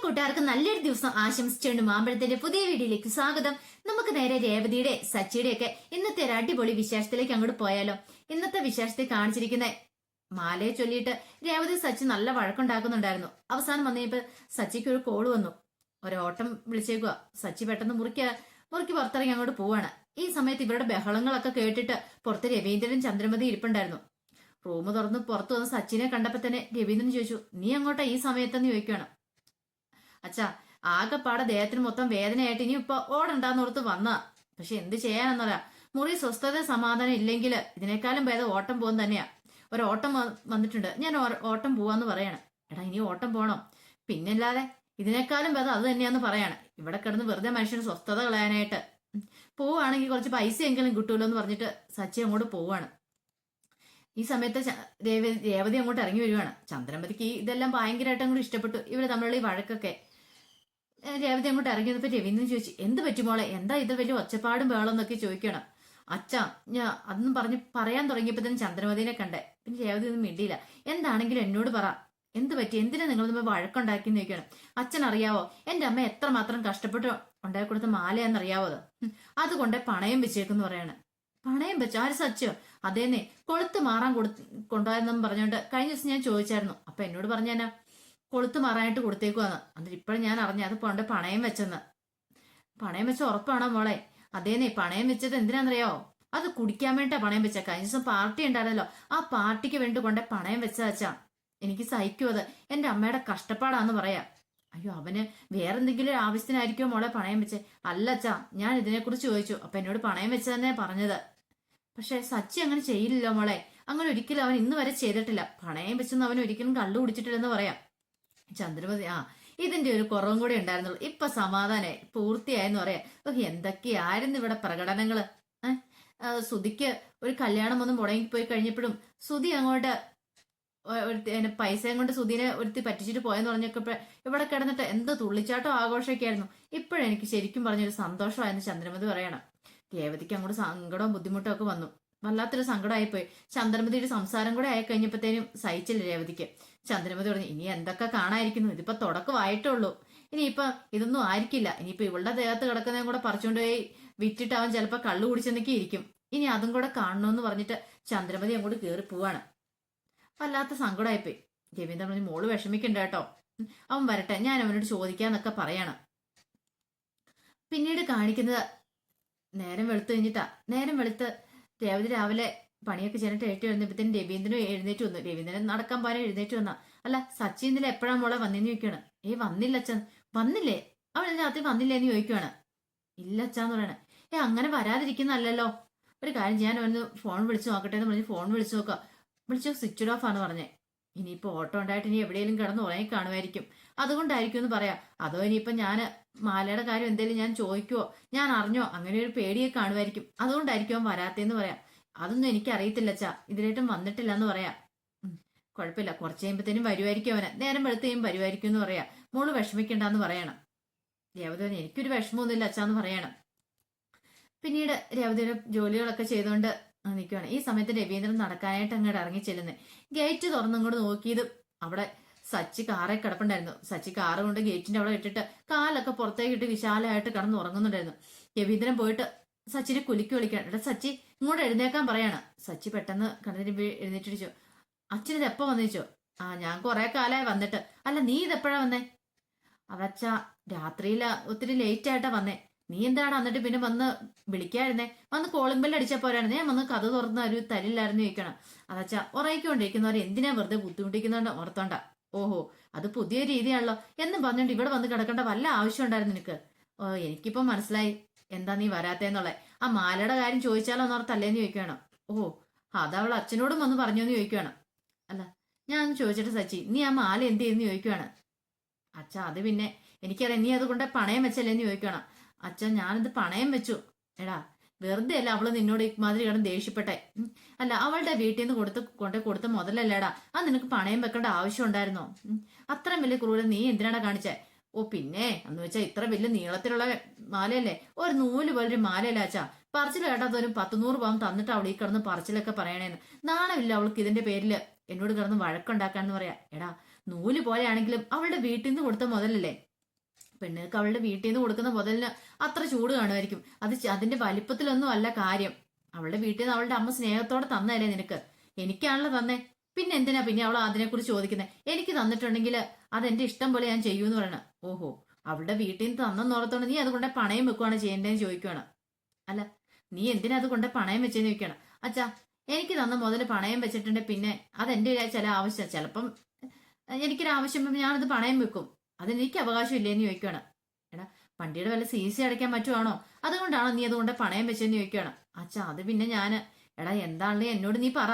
കൂട്ടുകാർക്ക് നല്ലൊരു ദിവസം ആശംസിച്ചുകൊണ്ട് മാമ്പഴത്തിന്റെ പുതിയ വീഡിയോയിലേക്ക് സ്വാഗതം. നമുക്ക് നേരെ രേവതിയുടെ സച്ചിയുടെ ഒക്കെ ഇന്നത്തെ ഒരു അടിപൊളി വിശേഷത്തിലേക്ക് അങ്ങോട്ട് പോയാലോ. ഇന്നത്തെ വിശേഷത്തിൽ കാണിച്ചിരിക്കുന്ന മാലയെ ചൊല്ലിയിട്ട് രേവതി സച്ചി നല്ല വഴക്കുണ്ടാക്കുന്നുണ്ടായിരുന്നു. അവസാനം വന്നപ്പോ സച്ചിക്ക് ഒരു കോള് വന്നു. ഒരോട്ടം വിളിച്ചേക്കുക. സച്ചി പെട്ടെന്ന് മുറിക്ക് പുറത്തിറങ്ങി അങ്ങോട്ട് പോവാണ്. ഈ സമയത്ത് ഇവരുടെ ബഹളങ്ങളൊക്കെ കേട്ടിട്ട് പുറത്ത് രവീന്ദ്രൻ ചന്ദ്രമതി ഇരിപ്പുണ്ടായിരുന്നു. റൂം തുറന്ന് പുറത്തു വന്ന് സച്ചിനെ കണ്ടപ്പോ തന്നെ രവീന്ദ്രൻ ചോദിച്ചു, നീ അങ്ങോട്ടാ ഈ സമയത്തെന്ന് ചോദിക്കുകയാണ്. അച്ഛാ, ആകെപ്പാടെ ദേഹത്തിന് മൊത്തം വേദനയായിട്ട് ഇനി ഇപ്പൊ ഓടണ്ടാന്നോർത്ത് വന്ന. പക്ഷെ എന്ത് ചെയ്യാനെന്നറിയാ, മുറി സ്വസ്ഥത സമാധാനം ഇല്ലെങ്കിൽ ഇതിനേക്കാളും ഭേദം ഓട്ടം പോകുന്ന തന്നെയാ. ഒരോട്ടം വന്നിട്ടുണ്ട്, ഞാൻ ഓട്ടം പോവാന്ന് പറയാണ്. എടാ, ഇനി ഓട്ടം പോണം, പിന്നല്ലാതെ ഇതിനേക്കാളും ഭേദം അത് തന്നെയാന്ന് പറയാണ്. ഇവിടെ കിടന്ന് വെറുതെ മനുഷ്യന് സ്വസ്ഥത കളയാനായിട്ട് പോവാണെങ്കിൽ കുറച്ച് പൈസ എങ്കിലും കിട്ടൂല്ലോ എന്ന് പറഞ്ഞിട്ട് സച്ചി അങ്ങോട്ട് പോവാണ്. ഈ സമയത്ത് രേവതി അങ്ങോട്ട് ഇറങ്ങി വരുവാണ്. ചന്ദ്രമതിക്ക് ഇതെല്ലാം ഭയങ്കരമായിട്ട് അങ്ങോട്ട് ഇഷ്ടപ്പെട്ടു, ഇവര് തമ്മിലുള്ള ഈ വഴക്കൊക്കെ. രേവതി അങ്ങോട്ട് ഇറങ്ങി വന്നപ്പോ രവീന്ദ്രൻ ചോദിച്ചു, എന്ത് പറ്റുമോളെ, എന്താ ഇത് വലിയ ഒച്ചപ്പാടും ബഹളം എന്നൊക്കെ ചോദിക്കണം. അച്ഛാ, ഞാൻ അതൊന്നും പറയാൻ തുടങ്ങിയപ്പോ തന്നെ ചന്ദ്രമതിനെ കണ്ടേ. പിന്നെ രേവതി ഒന്നും മിണ്ടിയില്ല. എന്താണെങ്കിലും എന്നോട് പറ, എന്ത് പറ്റി, എന്തിനാ നിങ്ങൾ തമ്മിൽ വഴക്കുണ്ടാക്കിയെന്ന് ചോദിക്കണം. അച്ഛൻ അറിയാവോ, എന്റെ അമ്മ എത്രമാത്രം കഷ്ടപ്പെട്ട് ഉണ്ടാക്കി കൊടുത്ത മാലയാന്നറിയാവോ അത്? അതുകൊണ്ട് പണയം വെച്ചേക്കെന്ന് പറയാണ്. പണയം വെച്ചോ? ആര്? സച്ചോ? അതേന്നെ, കൊളുത്ത് മാറാൻ കൊണ്ടുപോയെന്നും പറഞ്ഞോണ്ട് കഴിഞ്ഞ ദിവസം ഞാൻ ചോദിച്ചായിരുന്നു. അപ്പൊ എന്നോട് പറഞ്ഞാ കൊളുത്ത് മാറാനായിട്ട് കൊടുത്തേക്കുവാന്ന്. എന്നിട്ട് ഇപ്പോഴും ഞാൻ അറിഞ്ഞ അത് കൊണ്ട് പണയം വെച്ചെന്ന്. പണയം വെച്ച ഉറപ്പാണോ മോളെ? അതേന്നെ, പണയം വെച്ചത് എന്തിനാന്നറിയാവോ? അത് കുടിക്കാൻ വേണ്ടിട്ടാ പണയം വെച്ച. കഴിഞ്ഞ ദിവസം പാർട്ടി ഉണ്ടായിരുന്നല്ലോ, ആ പാർട്ടിക്ക് വേണ്ടി കൊണ്ട് പണയം വെച്ചാ. എനിക്ക് സഹിക്കും അത്, എന്റെ അമ്മയുടെ കഷ്ടപ്പാടാന്ന് പറയാ. അയ്യോ, അവന് വേറെന്തെങ്കിലും ഒരു ആവശ്യത്തിനായിരിക്കുമോ മോളെ പണയം വെച്ചേ? അല്ല അച്ഛാ, ഞാൻ ഇതിനെക്കുറിച്ച് ചോദിച്ചു. അപ്പൊ എന്നോട് പണയം വെച്ച തന്നെ പറഞ്ഞത്. പക്ഷെ സച്ചി അങ്ങനെ ചെയ്യില്ലല്ലോ മോളെ, അങ്ങനെ ഒരിക്കലും അവൻ ഇന്ന് വരെ ചെയ്തിട്ടില്ല. പണയം വെച്ചൊന്നും അവൻ ഒരിക്കലും കള്ളു കുടിച്ചിട്ടില്ലെന്ന് പറയാം. ചന്ദ്രമതി, ഇതിന്റെ ഒരു കുറവും കൂടെ ഉണ്ടായിരുന്നുള്ളൂ, ഇപ്പൊ സമാധാനായി, പൂർത്തിയായെന്ന് പറയാം. എന്തൊക്കെയായിരുന്നു ഇവിടെ പ്രകടനങ്ങള്. സുധിക്ക് ഒരു കല്യാണം ഒന്നും മുടങ്ങിപ്പോയി കഴിഞ്ഞപ്പോഴും സുധി അങ്ങോട്ട് പൈസയും കൊണ്ട് സുധീനെ ഒരുത്തി പറ്റിച്ചിട്ട് പോയെന്ന് പറഞ്ഞപ്പോ ഇവിടെ കിടന്നിട്ട് എന്ത് തുള്ളിച്ചാട്ടോ ആഘോഷമൊക്കെ ആയിരുന്നു. ഇപ്പോഴെനിക്ക് ശരിക്കും പറഞ്ഞൊരു സന്തോഷമായെന്ന് ചന്ദ്രമതി പറയണം. രേവതിക്ക് അങ്ങോട്ട് സങ്കടവും ബുദ്ധിമുട്ടും ഒക്കെ വന്നു. വല്ലാത്തൊരു സങ്കടമായിപ്പോയി. ചന്ദ്രമതിയുടെ സംസാരം കൂടെ ആയി കഴിഞ്ഞപ്പോഴത്തേനും സഹിച്ചില്ല രേവതിക്ക്. ചന്ദ്രമതി പറഞ്ഞു, ഇനി എന്തൊക്കെ കാണാതിരിക്കുന്നു, ഇതിപ്പോ തുടക്കമായിട്ടുള്ളൂ, ഇനിയിപ്പൊ ഇതൊന്നും ആയിരിക്കില്ല. ഇനിയിപ്പോ ഇവളുടെ ദേഹത്ത് കിടക്കുന്നതും കൂടെ പറിച്ചുകൊണ്ടുപോയി വിറ്റിട്ട് അവൻ ചിലപ്പോ കള്ളു കുടിച്ചെന്നൊക്കെ ഇരിക്കും. ഇനി അതും കൂടെ കാണണമെന്ന് പറഞ്ഞിട്ട് ചന്ദ്രമതി അങ്ങോട്ട് കയറി പോവാണ്. വല്ലാത്ത സങ്കടമായിപ്പോയി. രവീന്ദ്രൻ പറഞ്ഞു, മോള് വിഷമിക്കണ്ട കേട്ടോ, അവൻ വരട്ടെ, ഞാൻ അവനോട് ചോദിക്കാന്നൊക്കെ പറയണം. പിന്നീട് കാണിക്കുന്നത് നേരം വെളുത്ത് കഴിഞ്ഞിട്ടാ. നേരം വെളുത്ത് രേവതി രാവിലെ പണിയൊക്കെ ചെയ്തിട്ട് എഴുന്നേറ്റപ്പോഴത്തേനും രവീന്ദ്രനും എഴുന്നേറ്റ് വന്നു. രവീന്ദ്രൻ നടക്കാൻ പോരാൻ എഴുന്നേറ്റ് വന്നാ. അല്ല, സച്ചി ഇന്നലെ എപ്പോഴാ മോളെ വന്നെന്ന് ചോദിക്കുകയാണ്. വന്നില്ല അച്ഛൻ. വന്നില്ലേ? അവൻ രാത്രി വന്നില്ലേന്ന് ചോദിക്കുകയാണ്. ഇല്ല അച്ഛാന്ന് പറയണേ. അങ്ങനെ വരാതിരിക്കുന്നല്ലോ. ഒരു കാര്യം, ഞാൻ അവന് ഫോൺ വിളിച്ചു നോക്കട്ടെ എന്ന് പറഞ്ഞ് ഫോൺ വിളിച്ചു നോക്കാം. വിളിച്ചു സ്വിച്ച് ഓഫ് ആണ് പറഞ്ഞേ. ഇനിയിപ്പോ ഓട്ടോ ഉണ്ടായിട്ട് ഇനി എവിടെയെങ്കിലും കിടന്ന് ഉറങ്ങി കാണുമായിരിക്കും, അതുകൊണ്ടായിരിക്കും എന്ന് പറയാം. അതോ ഇനിയിപ്പോ ഞാൻ മാലയുടെ കാര്യം എന്തെങ്കിലും ഞാൻ ചോദിക്കുവോ, ഞാൻ അറിഞ്ഞോ, അങ്ങനെ ഒരു പേടിയെ കാണുമായിരിക്കും, അതുകൊണ്ടായിരിക്കും വരാത്തേന്ന് പറയാം. അതൊന്നും എനിക്ക് അറിയത്തില്ല അച്ഛാ, ഇതിലേട്ടും വന്നിട്ടില്ല എന്ന് പറയാം. കുഴപ്പമില്ല, കുറച്ച് കഴിയുമ്പത്തേനും വരുമായിരിക്കും അവന്, നേരം വെളുത്തേയും വരുമായിരിക്കും എന്ന് പറയാം. മോള് വിഷമിക്കണ്ടെന്ന് പറയണം. രേവതി, എനിക്കൊരു വിഷമമൊന്നുമില്ല അച്ഛാന്ന് പറയണം. പിന്നീട് രേവതിയുടെ ജോലികളൊക്കെ ചെയ്തുകൊണ്ട് നിൽക്കുകയാണ്. ഈ സമയത്ത് രവീന്ദ്രൻ നടക്കാനായിട്ട് അങ്ങോട്ട് ഇറങ്ങി ചെല്ലുന്നത്. ഗേറ്റ് തുറന്നങ്ങോട്ട് നോക്കിയത് അവിടെ സച്ചി കാറെ കിടപ്പുണ്ടായിരുന്നു. സച്ചി കാറ് കൊണ്ട് ഗേറ്റിന്റെ അവിടെ ഇട്ടിട്ട് കാലൊക്കെ പുറത്തേക്ക് ഇട്ട് വിശാലമായിട്ട് കിടന്ന് ഉറങ്ങുന്നുണ്ടായിരുന്നു. രവീന്ദ്രൻ പോയിട്ട് സച്ചിനെ കുലുക്കി വിളിക്കണം. എടാ സച്ചി, ഇങ്ങോട്ട് എഴുന്നേക്കാൻ പറയാണ്. സച്ചി പെട്ടെന്ന് കണ്ണതിന് എഴുന്നേറ്റിടിച്ചു. അച്ഛനിത് എപ്പോ വന്നിച്ചോ? ഞാൻ കുറെ കാലമായി വന്നിട്ട്. അല്ല, നീ ഇതെപ്പോഴാ വന്നേ? അതച്ഛാ, രാത്രിയില ഒത്തിരി ലേറ്റ് ആയിട്ടാ വന്നേ. നീ എന്താണ് എന്നിട്ട് പിന്നെ വന്ന് വിളിക്കായിരുന്നേ? വന്ന് കോളിംഗ് ബെല്ല് അടിച്ചാൽ പോരാണ്, ഞാൻ വന്ന് കഥ തുറന്ന ഒരു തരില്ലായിരുന്നു ചോദിക്കണം. അതച്ഛാ, ഉറങ്ങിക്കൊണ്ടിരിക്കുന്നവരെ എന്തിനാ വെറുതെ ബുദ്ധിമുട്ടിക്കുന്നുണ്ട് ഓർത്തോണ്ട. ഓഹോ, അത് പുതിയ രീതിയാണല്ലോ എന്ന് പറഞ്ഞോണ്ട് ഇവിടെ വന്ന് കിടക്കേണ്ട വല്ല ആവശ്യം ഉണ്ടായിരുന്നു നിനക്ക്? എനിക്കിപ്പോ മനസ്സിലായി എന്താ നീ വരാത്തേന്നുള്ളേ. ആ മാലയുടെ കാര്യം ചോദിച്ചാലോ എന്നോർത്തല്ലേന്ന് ചോദിക്കുകയാണ്. ഓ, അതവൾ അച്ഛനോടും വന്ന് പറഞ്ഞോന്ന് ചോദിക്കുകയാണ്. അല്ല, ഞാൻ ചോദിച്ചിട്ട് സച്ചി, നീ ആ മാല എന്ത് ചെയ്യുന്നു ചോദിക്കുകയാണ്. അച്ഛാ, അത് പിന്നെ എനിക്കറിയാം, നീ അതുകൊണ്ട് പണയം വെച്ചല്ലേന്ന് ചോദിക്കണം. അച്ഛൻ, ഞാനിത് പണയം വെച്ചു. എടാ, വെറുതെ അല്ല അവള് നിന്നോട് ഇമാതിരി കിടന്ന് ദേഷ്യപ്പെട്ടെ. അല്ല, അവളുടെ വീട്ടിൽ നിന്ന് കൊടുത്ത മുതലല്ലേടാ, അത് നിനക്ക് പണയം വെക്കേണ്ട ആവശ്യം ഉണ്ടായിരുന്നോ? അത്രയും വലിയ ക്രൂരത നീ എന്തിനാടാ കാണിച്ചേ? ഓ പിന്നെ, എന്ന് വെച്ചാൽ ഇത്ര വലിയ നീളത്തിലുള്ള മാലയല്ലേ, ഒരു നൂല് പോലൊരു മാലയല്ലേ അച്ഛാ. പറച്ചിൽ കേട്ടാത്തവരും 100 പവൻ തന്നിട്ട് അവൾ ഈ കിടന്ന് പറച്ചിലൊക്കെ പറയണേന്ന്. നാണമില്ല അവൾക്ക് ഇതിന്റെ പേരില് എന്നോട് കിടന്ന് വഴക്കുണ്ടാക്കാന്ന് പറയാ. എടാ, നൂല് പോലെയാണെങ്കിലും അവളുടെ വീട്ടിൽ നിന്ന് കൊടുത്ത മുതലല്ലേ, പെണ്ണുങ്ങൾക്ക് അവളുടെ വീട്ടിൽ നിന്ന് കൊടുക്കുന്ന മുതലിന് അത്ര ചൂട് കാണുമായിരിക്കും. അതിന്റെ വലിപ്പത്തിലൊന്നും അല്ല കാര്യം. അവളുടെ വീട്ടിൽ നിന്ന് അവളുടെ അമ്മ സ്നേഹത്തോടെ തന്നതല്ലേ നിനക്ക്. എനിക്കാണല്ലോ തന്നേ. പിന്നെ എന്തിനാ പിന്നെ അവൾ അതിനെക്കുറിച്ച് ചോദിക്കുന്നത്? എനിക്ക് തന്നിട്ടുണ്ടെങ്കിൽ അതെന്റെ ഇഷ്ടം പോലെ ഞാൻ ചെയ്യൂന്ന് പറയണ. ഓഹോ, അവളുടെ വീട്ടിൽ നിന്ന് തന്നെന്നോർത്തോണ്ട് നീ അതുകൊണ്ട് പണയം വെക്കുവാണ് ചെയ്യേണ്ടതെന്ന് ചോദിക്കുകയാണ്. അല്ല, നീ എന്തിനാ അതുകൊണ്ട് പണയം വെച്ചെന്ന് ചോദിക്കണം. അച്ഛാ, എനിക്ക് തന്ന മുതൽ പണയം വെച്ചിട്ടുണ്ട്. പിന്നെ അതെന്റെ ചില ആവശ്യം, ചിലപ്പം എനിക്കൊരു ആവശ്യം ഞാനത് പണയം വെക്കും. അതെനിക്ക് അവകാശം ഇല്ലേന്ന് ചോദിക്കുകയാണ്. എടാ, വണ്ടിയുടെ വല്ല CC അടയ്ക്കാൻ പറ്റുവാണോ? അതുകൊണ്ടാണോ നീ അതുകൊണ്ട് പണയം വെച്ചെന്ന് ചോദിക്കുകയാണ്. അച്ഛാ, അത് പിന്നെ എടാ എന്താണല്ലേ എന്നോട് നീ പറ.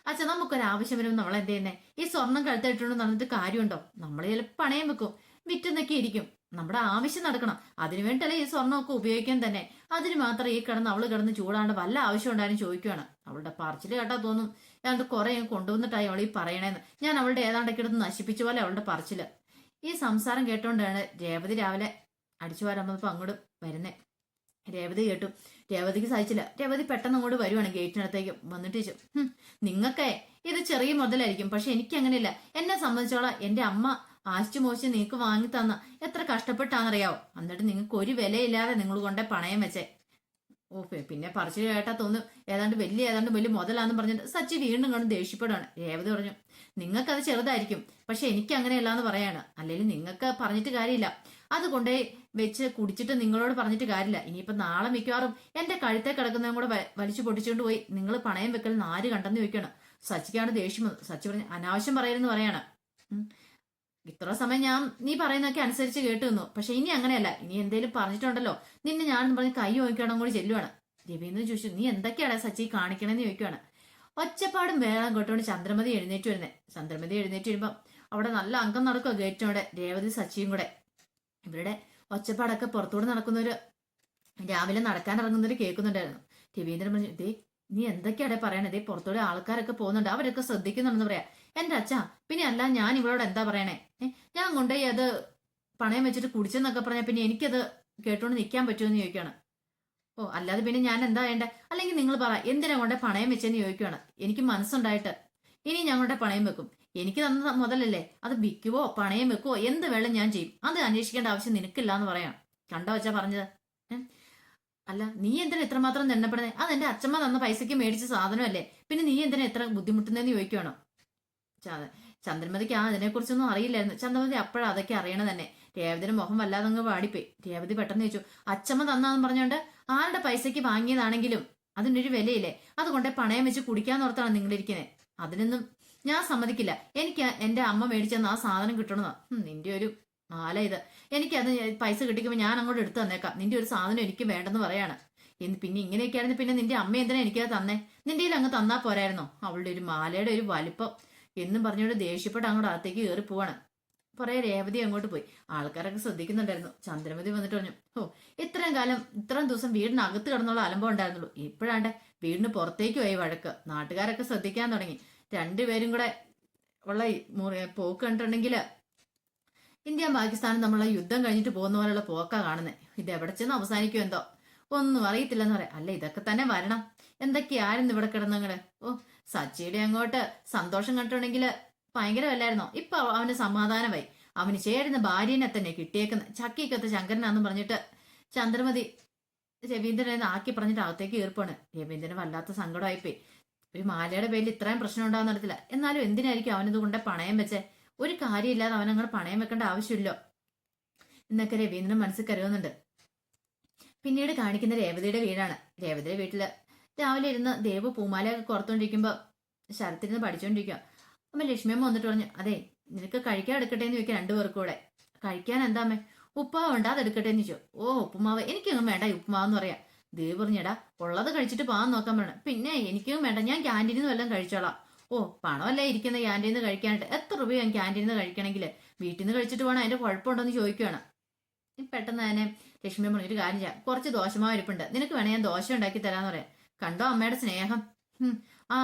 അച്ഛാ, നമുക്കൊരാവശ്യം വരുമ്പോൾ നമ്മൾ എന്ത് ചെയ്യുന്നേ? ഈ സ്വർണം കഴുത്തിട്ടുണ്ടോ നടന്നിട്ട് കാര്യമുണ്ടോ? നമ്മൾ ചിലപ്പോൾ പണയം വെക്കും, വിറ്റെന്നൊക്കെ ഇരിക്കും. നമ്മുടെ ആവശ്യം നടക്കണം. അതിനു വേണ്ടിയല്ലേ ഈ സ്വർണ്ണമൊക്കെ ഉപയോഗിക്കാൻ തന്നെ. അതിന് മാത്രം ഈ അവള് കിടന്ന് ചൂടാണ്ട് വല്ല ആവശ്യം ഉണ്ടായാലും ചോദിക്കുകയാണ്. അവളുടെ പറച്ചില് കേട്ടാ തോന്നും ഏതാണ്ട് കുറെ കൊണ്ടുവന്നിട്ടായി അവൾ ഈ പറയണേന്ന്. ഞാൻ അവളുടെ ഏതാണ്ടൊക്കെ എടുത്ത് നശിപ്പിച്ച പോലെ അവളുടെ പറച്ചില്. ഈ സംസാരം കേട്ടോണ്ടാണ് രേവതി രാവിലെ അടിച്ചു വരാമ്പോ അങ്ങോട്ട് വരുന്നേ. രേവതി കേട്ടു. രേവതിക്ക് സഹിച്ചില്ല. രേവതി പെട്ടെന്ന് അങ്ങോട്ട് വരുവാണ് ഗേറ്റിനടുത്തേക്ക്. വന്നിട്ട് ചോദിച്ചു, നിങ്ങൾക്കേ ഇത് ചെറിയ മുതലായിരിക്കും, പക്ഷെ എനിക്ക് അങ്ങനെയല്ല. എന്നെ സംബന്ധിച്ചോളം എന്റെ അമ്മ ആശിച്ചു മോശിച്ച് നിങ്ങൾക്ക് വാങ്ങി തന്ന എത്ര കഷ്ടപ്പെട്ടാണെന്നറിയാവോ? എന്നിട്ട് നിങ്ങൾക്ക് ഒരു വിലയില്ലാതെ നിങ്ങൾ കൊണ്ടേ പണയം വെച്ചേ. ഓ, പിന്നെ പറിച്ചു കേട്ടാ തോന്നും ഏതാണ്ട് വലിയ മുതലാന്ന് പറഞ്ഞിട്ട് സച്ചി വീണ്ടും കണ്ട് ദേഷ്യപ്പെടുകയാണ്. രേവതി പറഞ്ഞു, നിങ്ങൾക്കത് ചെറുതായിരിക്കും, പക്ഷെ എനിക്ക് അങ്ങനെയല്ലാന്ന് പറയാണ്. അല്ലെങ്കിൽ നിങ്ങൾക്ക് പറഞ്ഞിട്ട് കാര്യമില്ല. അത് കൊണ്ടേ വെച്ച് കുടിച്ചിട്ട് നിങ്ങളോട് പറഞ്ഞിട്ട് കാര്യമില്ല. ഇനിയിപ്പോ നാളെ മിക്കവാറും എന്റെ കഴുത്തെ കിടക്കുന്നതും കൂടെ വലിച്ചു പൊട്ടിച്ചുകൊണ്ട് പോയി നിങ്ങൾ പണയം വെക്കൽ ആര് കണ്ടെന്ന് ചോദിക്കണം. സച്ചിക്കാണ് ദേഷ്യം. സച്ചി പറഞ്ഞു, അനാവശ്യം പറയലെന്ന് പറയാണ്. ഇത്ര സമയം നീ പറയുന്നതൊക്കെ അനുസരിച്ച് കേട്ടു നിന്നു. പക്ഷെ ഇനി അങ്ങനെയല്ല. ഇനി എന്തേലും പറഞ്ഞിട്ടുണ്ടല്ലോ നിന്നെ ഞാനെന്ന് പറഞ്ഞ് കൈ നോക്കണം കൂടി ചെല്ലുവാണ്. രവീന്ദ്രൻ ചോദിച്ചു, നീ എന്തൊക്കെയാണ് സച്ചി കാണിക്കണമെന്ന് ചോദിക്കുവാണ്. ഒച്ചപ്പാടും വേളം കേട്ടോണ്ട് ചന്ദ്രമതി എഴുന്നേറ്റ് വരുന്നേ. ചന്ദ്രമതി എഴുന്നേറ്റ് വരുമ്പോ അവിടെ നല്ല അംഗം നടക്കുക ഗേറ്റിനോടെ. രേവതി സച്ചിയും കൂടെ ഇവരുടെ ഒച്ചപ്പാടൊക്കെ പുറത്തൂടെ നടക്കുന്നവര് രാവിലെ നടക്കാൻ ഇറങ്ങുന്നവര് കേൾക്കുന്നുണ്ടായിരുന്നു. രവീന്ദ്രൻ പറഞ്ഞു, ദേ നീ എന്തൊക്കെയാടെ പറയണേ? ദേ പുറത്തൂടെ ആൾക്കാരൊക്കെ പോകുന്നുണ്ട്, അവരൊക്കെ ശ്രദ്ധിക്കുന്നുണ്ടെന്ന് പറയാ. എന്റെ അച്ഛാ, പിന്നെ അല്ല ഞാൻ ഇവളോട് എന്താ പറയണേ? ഞാൻ കൊണ്ടുപോയി അത് പണയം വെച്ചിട്ട് കുടിച്ചെന്നൊക്കെ പറഞ്ഞ പിന്നെ എനിക്കത് കേട്ടോണ്ട് നിൽക്കാൻ പറ്റുമെന്ന് ചോദിക്കുകയാണ്. ഓ, അല്ലാതെ പിന്നെ ഞാൻ എന്താ വേണ്ടേ? അല്ലെങ്കിൽ നിങ്ങൾ പറ, എന്തിനാ കൊണ്ടേ പണയം വെച്ചെന്ന് ചോദിക്കുകയാണ്. എനിക്ക് മനസ്സുണ്ടായിട്ട് ഇനി ഞാൻ കൊണ്ടേ പണയം വെക്കും. എനിക്ക് തന്ന മുതലല്ലേ, അത് വിൽക്കുവോ പണയം വെക്കുവോ എന്ത് വേണം ഞാൻ ചെയ്യും. അത് അന്വേഷിക്കേണ്ട ആവശ്യം നിനക്കില്ല എന്ന് പറയാം. കണ്ടോ വെച്ചാ പറഞ്ഞത്? അല്ല, നീ എന്തിനാ ഇത്രമാത്രം തെണ്ണപ്പെടുന്നേ? അത് എന്റെ അച്ഛമ്മ തന്ന പൈസക്ക് മേടിച്ച സാധനമല്ലേ, പിന്നെ നീ എന്തിനാ എത്ര ബുദ്ധിമുട്ടുന്നതെന്ന് ചോദിക്കുകയാണോ. ചന്ദ്രമതിക്ക് അതിനെക്കുറിച്ചൊന്നും അറിയില്ലായിരുന്നു. ചന്ദ്രമതി അപ്പോഴാ അതൊക്കെ അറിയണ തന്നെ. രേവതിയുടെ മുഖം വല്ലാതെ അങ്ങ് വാടിപ്പോയി. രേവതി പെട്ടെന്ന് ചോദിച്ചു, അച്ഛമ്മ തന്നാന്ന് പറഞ്ഞോണ്ട് ആരുടെ പൈസക്ക് വാങ്ങിയതാണെങ്കിലും അതിനൊരു വിലയില്ലേ? അതുകൊണ്ട് പണയം വെച്ച് കുടിക്കാന്നോർത്താണ് നിങ്ങളിരിക്കുന്നത്. അതിനൊന്നും ഞാൻ സമ്മതിക്കില്ല. എനിക്ക് എന്റെ അമ്മ മേടിച്ചെന്ന് ആ സാധനം കിട്ടണമെന്നാ. നിന്റെ ഒരു മാല ഇത്. എനിക്കത് പൈസ കിട്ടിക്കുമ്പോൾ ഞാൻ അങ്ങോട്ട് എടുത്തു തന്നേക്കാം. നിന്റെ ഒരു സാധനം എനിക്ക് വേണ്ടെന്ന് പറയാണ്. പിന്നെ ഇങ്ങനെയൊക്കെയായിരുന്നു പിന്നെ നിന്റെ അമ്മ എന്തിനാ എനിക്കത് തന്നേ? നിന്റെ അങ്ങ് തന്നാ പോരായിരുന്നോ? അവളുടെ ഒരു മാലയുടെ ഒരു വലിപ്പം എന്നും പറഞ്ഞുകൊണ്ട് ദേഷ്യപ്പെട്ട് അങ്ങോട്ട് അകത്തേക്ക് കയറി പോവാണ്. കുറെ രേവതി അങ്ങോട്ട് പോയി. ആൾക്കാരൊക്കെ ശ്രദ്ധിക്കുന്നുണ്ടായിരുന്നു. ചന്ദ്രമതി വന്നിട്ട് പറഞ്ഞു, ഓ, ഇത്രയും ദിവസം വീടിനകത്ത് കിടന്നുള്ള അലമ്പം ഉണ്ടായിരുന്നുള്ളൂ. ഇപ്പോഴാണ്ട് വീടിന് പുറത്തേക്ക് പോയി വഴക്ക്. നാട്ടുകാരൊക്കെ ശ്രദ്ധിക്കാൻ തുടങ്ങി. രണ്ടുപേരും കൂടെ ഉള്ള പോക്ക് കണ്ടിട്ടുണ്ടെങ്കിൽ ഇന്ത്യ പാകിസ്ഥാനും നമ്മളുള്ള യുദ്ധം കഴിഞ്ഞിട്ട് പോകുന്ന പോലെയുള്ള പോക്കാ കാണുന്നത്. ഇത് എവിടെ ചെന്ന് അവസാനിക്കും എന്തോ, ഒന്നും അറിയത്തില്ലെന്ന് പറയാം. അല്ല, ഇതൊക്കെ തന്നെ വരണം. എന്തൊക്കെയായിരുന്നു ഇവിടെ കിടന്നങ്ങള്. ഓ, സച്ചിയുടെ അങ്ങോട്ട് സന്തോഷം കണ്ടിട്ടുണ്ടെങ്കിൽ ഭയങ്കരമല്ലായിരുന്നോ? ഇപ്പൊ അവന് സമാധാനമായി. അവന് ചേരുന്ന ഭാര്യനെ തന്നെ കിട്ടിയേക്കുന്ന ചക്കിക്കത്ത് ശങ്കരനാന്നും പറഞ്ഞിട്ട് ചന്ദ്രമതി രവീന്ദ്രനെ ആക്കി പറഞ്ഞിട്ട് അകത്തേക്ക് ഈർപ്പാണ്. രവീന്ദ്രന് വല്ലാത്ത സങ്കടമായിപ്പോയി. ഒരു മാലയുടെ പേരിൽ ഇത്രയും പ്രശ്നം ഉണ്ടാകുന്ന നടത്തില്ല. എന്നാലും എന്തിനായിരിക്കും അവനിത് കൊണ്ട് പണയം വെച്ചേ? ഒരു കാര്യമില്ലാതെ അവനങ്ങനെ പണയം വെക്കേണ്ട ആവശ്യമില്ലോ എന്നൊക്കെ രവീന്ദ്രൻ മനസ്സിൽ കരുതുന്നുണ്ട്. പിന്നീട് കാണിക്കുന്ന രേവതിയുടെ വീടാണ്. രേവതിയുടെ വീട്ടില് രാവിലെ ഇരുന്ന് ദേവ് പൂമാലയൊക്കെ കുറത്തോണ്ടിരിക്കുമ്പോ ശരത്തിരുന്ന് പഠിച്ചോണ്ടിരിക്കുക. അമ്മ ലക്ഷ്മിയമ്മ വന്നിട്ട് പറഞ്ഞു, അതെ നിനക്ക് കഴിക്കാൻ എടുക്കട്ടെ എന്ന് ചോദിക്കാം. രണ്ടുപേർക്കും കൂടെ കഴിക്കാൻ എന്താമ്മേ? ഉപ്പാവ് ഉണ്ട്, അത് എടുക്കട്ടെ എന്ന് ചോദിച്ചു. ഓ, ഉപ്പുമാവ് എനിക്കൊന്നും വേണ്ട, ഉപ്പുമാവെന്ന് പറയാം. ദേവ് പറഞ്ഞടാ, ഉള്ളത് കഴിച്ചിട്ട് പാന്ന് നോക്കാൻ വേണം. പിന്നെ എനിക്കും വേണ്ട, ഞാൻ ക്യാൻറ്റീനിൽ നിന്ന് വല്ലതും കഴിച്ചോളാം. ഓ, പണമല്ലേ ഇരിക്കുന്ന ക്യാൻറ്റീനിൽ നിന്ന് കഴിക്കാനായിട്ട്? എത്ര രൂപയാണ് ക്യാൻറ്റീനിൽ നിന്ന് കഴിക്കണമെങ്കിൽ? വീട്ടിൽ നിന്ന് കഴിച്ചിട്ട് പോകണം, അതിന്റെ കുഴപ്പമുണ്ടോന്ന് ചോദിക്കുകയാണ്. പെട്ടെന്ന് തന്നെ ലക്ഷ്മി പറഞ്ഞൊരു കാര്യം ചെയ്യാം, കുറച്ച് ദോശമാവ് ഇരിപ്പുണ്ട്, നിനക്ക് വേണേ ഞാൻ ദോശ ഉണ്ടാക്കി തരാന്ന് പറയാം. കണ്ടോ അമ്മയുടെ സ്നേഹം.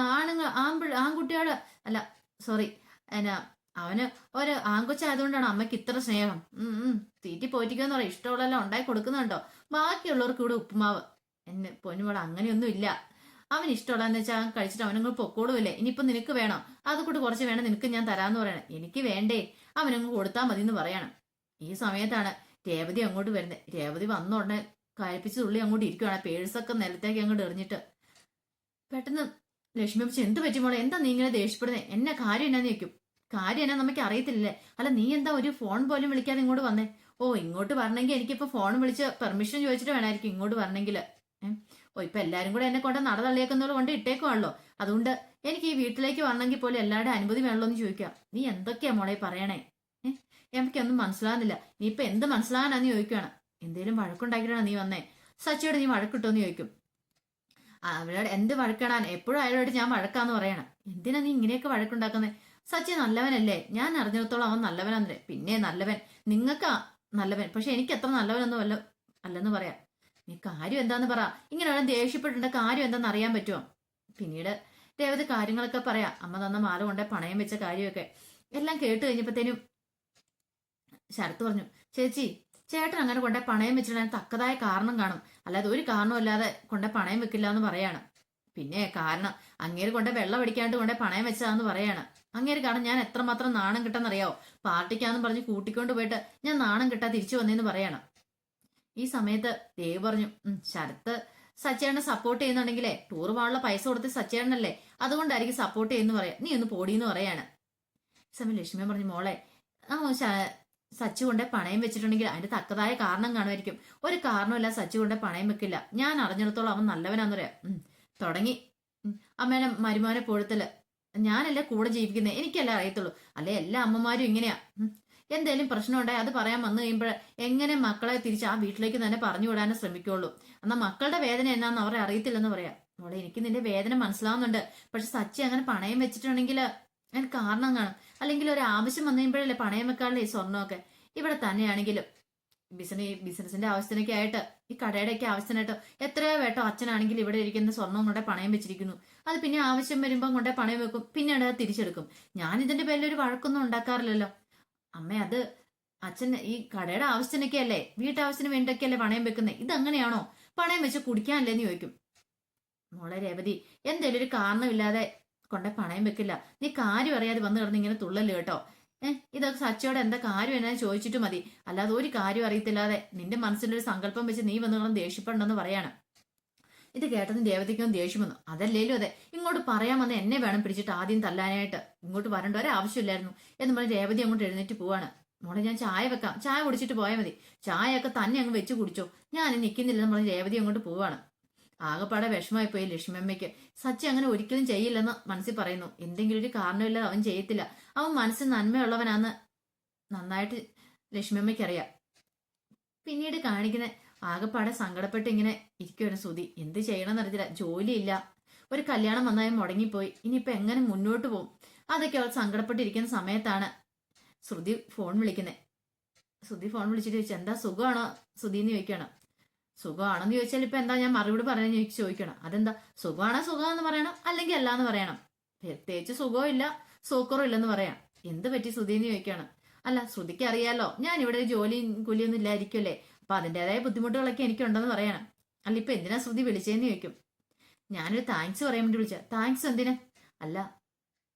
ആൺകുട്ടിയോട് അല്ല, സോറി, അവന് ഒരു ആൺകൊച്ചായതുകൊണ്ടാണ് അമ്മയ്ക്ക് ഇത്ര സ്നേഹം. തീറ്റി പോറ്റിക്കാന്ന് പറയാം. ഇഷ്ടമുള്ളതെല്ലാം ഉണ്ടാക്കി കൊടുക്കുന്നുണ്ടോ? ബാക്കിയുള്ളവർക്ക് ഇവിടെ ഉപ്പുമാവ്. എന്നെ പൊന്നുമോളെ, അങ്ങനെയൊന്നും ഇല്ല. അവൻ ഇഷ്ടമുള്ളതെന്ന് വെച്ചാൽ കഴിച്ചിട്ട് അവനങ്ങൾ പൊക്കോളുമില്ലേ. ഇനിയിപ്പൊ നിനക്ക് വേണം, അത് കൂടെ കുറച്ച് വേണം നിനക്ക് ഞാൻ തരാന്ന് പറയണം. എനിക്ക് വേണ്ടേ, അവനങ്ങ് കൊടുത്താൽ മതി എന്ന് പറയണം. ഈ സമയത്താണ് രേവതി അങ്ങോട്ട് വരുന്നത്. രേവതി വന്ന ഉടനെ കയപ്പിച്ച് തുള്ളി അങ്ങോട്ട് ഇരിക്കുവാണ്. പേഴ്സൊക്കെ നിലത്തേക്ക് അങ്ങോട്ട് എറിഞ്ഞിട്ട് പെട്ടെന്ന് ലക്ഷ്മി അമ്മച്ചി എന്ത് പറ്റി മോളെ, എന്താ നീ ഇങ്ങനെ ദേഷ്യപ്പെടുന്നേ, എന്നെ കാര്യം എന്നാന്ന് ചോദിക്കും. കാര്യം എന്നാ നമുക്ക് അറിയത്തില്ലേ, അല്ല നീ എന്താ ഒരു ഫോൺ പോലും വിളിക്കാതെ ഇങ്ങോട്ട് വന്നേ? ഓ ഇങ്ങോട്ട് വരണമെങ്കിൽ എനിക്കിപ്പോ ഫോൺ വിളിച്ച് പെർമിഷൻ ചോദിച്ചിട്ട് വേണമായിരിക്കും ഇങ്ങോട്ട് വരണമെങ്കിൽ. ഓ ഇപ്പൊ എല്ലാരും കൂടെ എന്നെ കൊണ്ട് നട തള്ളിയേക്കുന്നത് കൊണ്ട് ഇട്ടേക്കുവാണല്ലോ, അതുകൊണ്ട് എനിക്ക് ഈ വീട്ടിലേക്ക് വരണമെങ്കിൽ പോലും എല്ലാവരുടെ അനുമതി വേണമല്ലോ എന്ന് ചോദിക്കാം. നീ എന്തൊക്കെയാ മോളെ പറയണേ? എനിക്കൊന്നും മനസ്സിലാകുന്നില്ല. നീ ഇപ്പൊ എന്ത് മനസ്സിലാകാനാന്ന് ചോദിക്കുകയാണ്. എന്തേലും വഴക്കുണ്ടാക്കിയിട്ടാണ് നീ വന്നേ? സച്ചിയോട് നീ വഴക്കിട്ടോന്ന് ചോദിക്കും. അവരോട് എന്ത് വഴക്കിടാൻ, എപ്പോഴും അയാളോട് ഞാൻ വഴക്കാന്ന് പറയണം. എന്തിനാ നീ ഇങ്ങനെയൊക്കെ വഴക്കുണ്ടാക്കുന്നത്? സച്ചി നല്ലവനല്ലേ, ഞാൻ അറിഞ്ഞിടത്തോളം അവൻ നല്ലവനാന്നേ. പിന്നെ നല്ലവൻ നിങ്ങൾക്കാ നല്ലവൻ, പക്ഷെ എനിക്ക് അത്ര നല്ലവനൊന്നും അല്ലെന്ന് പറയാം. നീ കാര്യം എന്താന്ന് പറ. ഇങ്ങനെ ഒരാൾ ദേഷ്യപ്പെട്ടിട്ടുണ്ട്, കാര്യം എന്താന്ന് അറിയാൻ പറ്റുമോ? പിന്നീട് രേവതി കാര്യങ്ങളൊക്കെ പറയാം. അമ്മ തന്ന മാല കൊണ്ടേ പണയം വെച്ച കാര്യമൊക്കെ എല്ലാം കേട്ട് കഴിഞ്ഞപ്പോഴത്തേനും ശരത്ത് പറഞ്ഞു, ചേച്ചി ചേട്ടൻ അങ്ങനെ കൊണ്ടേ പണയം വെച്ചിട്ട് തക്കതായ കാരണം കാണും, അല്ലാതെ ഒരു കാരണമില്ലാതെ കൊണ്ടേ പണയം വെക്കില്ല എന്ന് പറയാണ്. പിന്നെ കാരണം അങ്ങേര് കൊണ്ടേ വെള്ളം അടിക്കാണ്ട് കൊണ്ടേ പണയം വെച്ചതാന്ന് പറയാണ്. അങ്ങേര് കാരണം ഞാൻ എത്രമാത്രം നാണം കിട്ടാന്നറിയാവോ? പാർട്ടിക്കാന്ന് പറഞ്ഞ് കൂട്ടിക്കൊണ്ട് പോയിട്ട് ഞാൻ നാണം കിട്ടാ തിരിച്ചു വന്നേന്ന് പറയണം. ഈ സമയത്ത് ദേവ് പറഞ്ഞു, ശരത്ത് സച്ചേട്ടനെ സപ്പോർട്ട് ചെയ്യുന്നുണ്ടെങ്കിലേ ടൂർ പോകാനുള്ള പൈസ കൊടുത്ത് സച്ചേട്ടനല്ലേ, അതുകൊണ്ടായിരിക്കും സപ്പോർട്ട് ചെയ്യുന്നു പറയാം, നീ ഒന്ന് പോടീന്ന് പറയാണ്. ഈ സമയം ലക്ഷ്മി പറഞ്ഞു, മോളെ സച്ചു കൊണ്ടേ പണയം വെച്ചിട്ടുണ്ടെങ്കിൽ അതിന്റെ തക്കതായ കാരണം കാണുമായിരിക്കും. ഒരു കാരണമില്ല സച്ചു കൊണ്ടേ പണയം വെക്കില്ല, ഞാൻ അറിഞ്ഞിടത്തോളം അവൻ നല്ലവനാന്ന് പറയാം. തുടങ്ങി അമ്മേനെ മരുമാനെ പൊഴുത്തല്. ഞാനല്ലേ കൂടെ ജീവിക്കുന്നത്, എനിക്കല്ലേ അറിയത്തുള്ളൂ, അല്ലെ എല്ലാ അമ്മമാരും ഇങ്ങനെയാ. എന്തേലും പ്രശ്നം ഉണ്ടായി അത് പറയാൻ വന്നു കഴിയുമ്പോൾ എങ്ങനെ മക്കളെ തിരിച്ച് ആ വീട്ടിലേക്ക് തന്നെ പറഞ്ഞു വിടാനേ ശ്രമിക്കുള്ളൂ. എന്നാൽ മക്കളുടെ വേദന എന്നാന്ന് അവരെ അറിയത്തില്ലെന്ന് പറയാം. മോളെ എനിക്ക് നിന്റെ വേദന മനസ്സിലാവുന്നുണ്ട്, പക്ഷെ സച്ചി അങ്ങനെ പണയം വെച്ചിട്ടുണ്ടെങ്കിൽ അതിന് കാരണം കാണും. അല്ലെങ്കിൽ ഒരു ആവശ്യം വന്നു കഴിയുമ്പോഴല്ലേ പണയം വെക്കാനുള്ള ഈ സ്വർണ്ണമൊക്കെ. ഇവിടെ തന്നെയാണെങ്കിലും ബിസിനസിന്റെ ആവശ്യത്തിനൊക്കെ ആയിട്ട്, ഈ കടയുടെയൊക്കെ ആവശ്യത്തിനായിട്ടോ എത്രയോ വേട്ടോ അച്ഛനാണെങ്കിൽ ഇവിടെ ഇരിക്കുന്ന സ്വർണ്ണം കൊണ്ടേ പണയം വെച്ചിരിക്കുന്നു. അത് പിന്നെ ആവശ്യം വരുമ്പോൾ കൊണ്ടേ പണയം വെക്കും, പിന്നീട് അത് തിരിച്ചെടുക്കും. ഞാൻ ഇതിന്റെ പേരിൽ ഒരു വഴക്കൊന്നും ഉണ്ടാക്കാറില്ലല്ലോ അമ്മ. അത് അച്ഛൻ ഈ കടയുടെ ആവശ്യത്തിനൊക്കെ അല്ലേ, വീട്ടാവശ്യത്തിന് വേണ്ടിയൊക്കെയല്ലേ പണയം വെക്കുന്നത്, ഇതങ്ങനെയാണോ? പണയം വെച്ച് കുടിക്കാനല്ലേന്ന് ചോദിക്കും. മോളെ രേവതി, എന്തേലും ഒരു കാരണമില്ലാതെ കൊണ്ടേ പണയം വെക്കില്ല. നീ കാര്യം അറിയാതെ വന്നു കിടന്ന് ഇങ്ങനെ തുള്ളല് കേട്ടോ. ഇതൊക്കെ സച്ചിയോട് എന്താ കാര്യം എന്നാ ചോദിച്ചിട്ട് മതി, അല്ലാതെ ഒരു കാര്യം അറിയത്തില്ലാതെ നിന്റെ മനസ്സിലൊരു സങ്കല്പം വെച്ച് നീ വന്നു കിടന്ന് ദേഷ്യപ്പെടണമെന്ന് പറയാണ്. ഇത് കേട്ടതും രേവതിക്കും ദേഷ്യം വന്നു. അതല്ലേലും അതെ, ഇങ്ങോട്ട് പറയാൻ വന്ന് എന്നെ വേണം പിടിച്ചിട്ട് ആദ്യം തല്ലാനായിട്ട്, ഇങ്ങോട്ട് വരേണ്ട ഒരാവശ്യമില്ലായിരുന്നു എന്ന് പറഞ്ഞ് രേവതി അങ്ങോട്ട് എഴുന്നേറ്റ് പോവാണ്. മോളെ ഞാൻ ചായ വെക്കാം, ചായ കുടിച്ചിട്ട് പോയാൽ മതി, ചായയൊക്കെ തന്നെ അങ്ങ് വെച്ച് കുടിച്ചോ, ഞാൻ നിൽക്കുന്നില്ലെന്ന് പറഞ്ഞ് രേവതി അങ്ങോട്ട് പോവാണ്. ആകെപ്പാടെ വിഷമായി പോയി ലക്ഷ്മിയമ്മയ്ക്ക്. സച്ചി അങ്ങനെ ഒരിക്കലും ചെയ്യില്ലെന്ന് മനസ്സിൽ പറയുന്നു. എന്തെങ്കിലും ഒരു കാരണമില്ലാതെ അവൻ ചെയ്യത്തില്ല, അവൻ മനസ്സിൽ നന്മയുള്ളവനാന്ന് നന്നായിട്ട് ലക്ഷ്മിയമ്മയ്ക്ക് അറിയാം. പിന്നീട് കാണിക്കുന്ന ആകെപ്പാടെ സങ്കടപ്പെട്ട് ഇങ്ങനെ ഇരിക്കുവാണ് ശ്രുതി. എന്ത് ചെയ്യണമെന്ന് അറിയത്തില്ല, ജോലിയില്ല, ഒരു കല്യാണം വന്നായി മുടങ്ങിപ്പോയി, ഇനിയിപ്പൊ എങ്ങനെ മുന്നോട്ട് പോകും, അതൊക്കെ അവൾ സങ്കടപ്പെട്ടിരിക്കുന്ന സമയത്താണ് ശ്രുതി ഫോൺ വിളിക്കുന്നത്. ശ്രുതി ഫോൺ വിളിച്ചിട്ട് ചോദിച്ചു, എന്താ സുഖമാണോ ശ്രുതി എന്ന് ചോദിക്കണം. സുഖമാണെന്ന് ചോദിച്ചാൽ ഇപ്പൊ എന്താ ഞാൻ മറുപടി പറയാൻ ചോദിക്കണം. അതെന്താ, സുഖമാണോ സുഖമെന്ന് പറയണം, അല്ലെങ്കിൽ അല്ലാന്ന് പറയണം. പ്രത്യേകിച്ച് സുഖവും ഇല്ല സൂക്കറും ഇല്ലെന്ന് പറയാം. എന്ത് പറ്റി ശ്രുതി എന്ന് ചോദിക്കണം. അല്ല ശ്രുതിക്ക് അറിയാലോ ഞാൻ ഇവിടെ ഒരു ജോലിയും കൂലിയൊന്നും ഇല്ലായിരിക്കുമല്ലേ, അപ്പൊ അതിൻ്റെതായ ബുദ്ധിമുട്ടുകളൊക്കെ എനിക്കുണ്ടെന്ന് പറയണം. അല്ല ഇപ്പൊ എന്തിനാ ശ്രുതി വിളിച്ചതെന്ന് ചോദിക്കും. ഞാനൊരു താങ്ക്സ് പറയാൻ വേണ്ടി വിളിച്ച. താങ്ക്സ് എന്തിനാ? അല്ല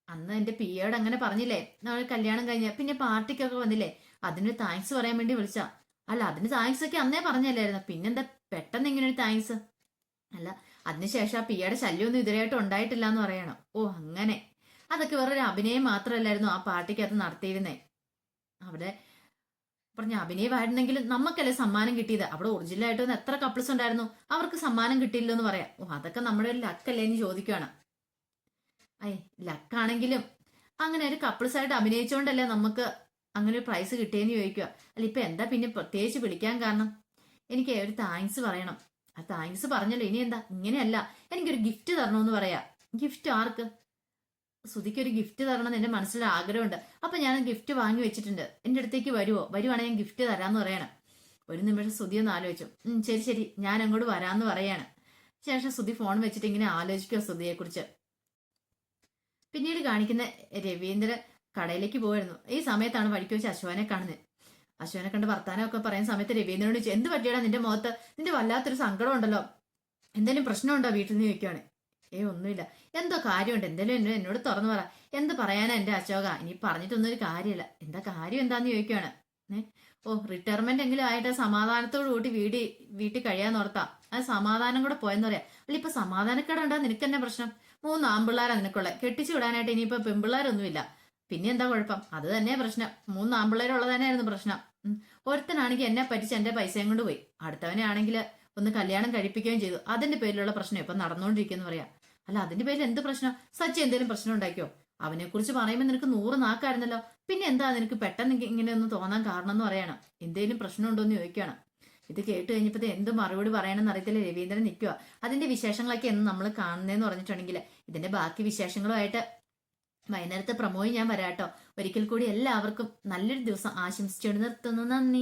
അന്ന് എന്റെ പിയോട് അങ്ങനെ പറഞ്ഞില്ലേ, നമ്മൾ കല്യാണം കഴിഞ്ഞ പിന്നെ പാർട്ടിക്കൊക്കെ വന്നില്ലേ, അതിനൊരു താങ്ക്സ് പറയാൻ വേണ്ടി വിളിച്ച. അല്ല അതിന് താങ്ക്സ് ഒക്കെ അന്നേ പറഞ്ഞല്ലായിരുന്നു, പിന്നെന്താ പെട്ടെന്ന് ഇങ്ങനെ ഒരു താങ്ക്സ്? അല്ല അതിനുശേഷം ആ പിയുടെ ശല്യമൊന്നും ഇതുവരെയായിട്ടും ഉണ്ടായിട്ടില്ല എന്ന് പറയണം. ഓ അങ്ങനെ, അതൊക്കെ വേറൊരു അഭിനയം മാത്രമല്ലായിരുന്നു ആ പാർട്ടിക്കകത്ത് നടത്തിയിരുന്നേ. അവിടെ പറഞ്ഞ അഭിനയമായിരുന്നെങ്കിൽ നമുക്കല്ലേ സമ്മാനം കിട്ടിയത്, അവിടെ ഒറിജിനലായിട്ട് വന്ന് എത്ര കപ്പിൾസ് ഉണ്ടായിരുന്നു, അവർക്ക് സമ്മാനം കിട്ടിയില്ലോ എന്ന് പറയാം. ഓ അതൊക്കെ നമ്മുടെ ഒരു ലക്കല്ലേ എന്ന് ചോദിക്കുകയാണ്. ലക്കാണെങ്കിലും അങ്ങനെ ഒരു കപ്പിൾസ് ആയിട്ട് അഭിനയിച്ചുകൊണ്ടല്ലേ നമുക്ക് അങ്ങനെ ഒരു പ്രൈസ് കിട്ടിയെന്ന് ചോദിക്കുക. അല്ല ഇപ്പൊ എന്താ പിന്നെ പ്രത്യേകിച്ച് വിളിക്കാൻ കാരണം? എനിക്ക് ഒരു താങ്ക്സ് പറയണം. ആ താങ്ക്സ് പറഞ്ഞല്ലോ, ഇനി എന്താ? ഇങ്ങനെയല്ല, എനിക്കൊരു ഗിഫ്റ്റ് തരണമെന്ന് പറയാ. ഗിഫ്റ്റ് ആർക്ക്? ശ്രുതിക്ക് ഒരു ഗിഫ്റ്റ് തരണം എന്റെ മനസ്സിൽ ആഗ്രഹമുണ്ട്, അപ്പൊ ഞാൻ ഗിഫ്റ്റ് വാങ്ങി വെച്ചിട്ടുണ്ട്, എന്റെ അടുത്തേക്ക് വരുവാണെങ്കിൽ ഞാൻ ഗിഫ്റ്റ് തരാന്ന് പറയണം. ഒരു നിമിഷം ശ്രുതി ഒന്ന് ആലോചിച്ചു. ശരി ശരി ഞാൻ അങ്ങോട്ട് വരാന്ന് പറയാണ്. ശേഷം ശ്രുതി ഫോൺ വെച്ചിട്ട് ഇങ്ങനെ ആലോചിക്കുക ശ്രുതിയെ കുറിച്ച്. പിന്നീട് കാണിക്കുന്ന രവീന്ദ്രൻ കടയിലേക്ക് പോയിരുന്നു. ഈ സമയത്താണ് വഴിക്ക് വെച്ച് അശ്വനെ കാണുന്നത്. അശ്വനെ കണ്ട് വർത്താനമൊക്കെ പറയുന്ന സമയത്ത് രവീന്ദ്രനോട് ചോദിച്ചു, എന്ത് പറ്റിയടാ നിന്റെ മുഖത്ത്, നിന്റെ വല്ലാത്തൊരു സങ്കടം ഉണ്ടല്ലോ, എന്തെങ്കിലും പ്രശ്നമുണ്ടോ വീട്ടിൽ നിന്ന് ചോദിക്കുവാണ്. ഒന്നുമില്ല, എന്തോ കാര്യമുണ്ട്, എന്തെങ്കിലും എന്നോട് തുറന്നു പറ. എന്ത് പറയാനാ എന്റെ അശോക, ഇനി പറഞ്ഞിട്ടൊന്നും ഒരു കാര്യമില്ല, എന്താ കാര്യം എന്താന്ന് ചോദിക്കുവാണ്. ഓ, റിട്ടയർമെന്റ് എങ്കിലും ആയിട്ട് സമാധാനത്തോടു കൂടി വീട്ടിൽ കഴിയാൻ ഓർത്താ അത് സമാധാനം കൂടെ പോയെന്ന് പറയാം. അല്ല, ഇപ്പൊ സമാധാനക്കേടുണ്ടാ നിനക്ക് തന്നെ പ്രശ്നം? 3 ആമ്പിള്ളാരാ നിനക്കുള്ളത്. കെട്ടിച്ചു വിടാനായിട്ട് ഇനിയിപ്പോ പെമ്പിള്ളാരൊന്നുമില്ല. പിന്നെ എന്താ കുഴപ്പം? അത് തന്നെ പ്രശ്നം. 3 ആമ്പിള്ളേരുള്ളത് തന്നെയായിരുന്നു പ്രശ്നം. ഒരുത്തനാണെങ്കിൽ എന്നെ പറ്റിച്ച് എന്റെ പൈസയും കൊണ്ട് പോയി. അടുത്തവനെ ആണെങ്കിൽ ഒന്ന് കല്യാണം കഴിപ്പിക്കുകയും ചെയ്തു. അതിന്റെ പേരിലുള്ള പ്രശ്നം ഇപ്പൊ നടന്നുകൊണ്ടിരിക്കുന്നു പറയാം. അല്ല, അതിന്റെ പേരിൽ എന്ത് പ്രശ്നം? സച്ചി എന്തെങ്കിലും പ്രശ്നം ഉണ്ടാക്കിയോ? അവനെ കുറിച്ച് പറയുമ്പോൾ നിനക്ക് 100 നാക്കായിരുന്നല്ലോ. പിന്നെ എന്താ നിനക്ക് പെട്ടെന്ന് ഇങ്ങനെ ഒന്ന് തോന്നാൻ കാരണം എന്ന് പറയണം. എന്തേലും പ്രശ്നമുണ്ടോ എന്ന് ചോദിക്കുകയാണ്. ഇത് കേട്ട് കഴിഞ്ഞപ്പോ എന്ത് മറുപടി പറയണമെന്ന് അറിയത്തില്ല. രവീന്ദ്രൻ നിൽക്കുക. അതിന്റെ വിശേഷങ്ങളൊക്കെ എന്ന് നമ്മൾ കാണുന്നതെന്ന് പറഞ്ഞിട്ടുണ്ടെങ്കിൽ ഇതിന്റെ ബാക്കി വിശേഷങ്ങളുമായിട്ട് വൈകുന്നേരത്തെ പ്രമോയും ഞാൻ വരാട്ടോ. ഒരിക്കൽ കൂടി എല്ലാവർക്കും നല്ലൊരു ദിവസം ആശംസിച്ചുകൊണ്ട് നിർത്തുന്നു. നന്ദി.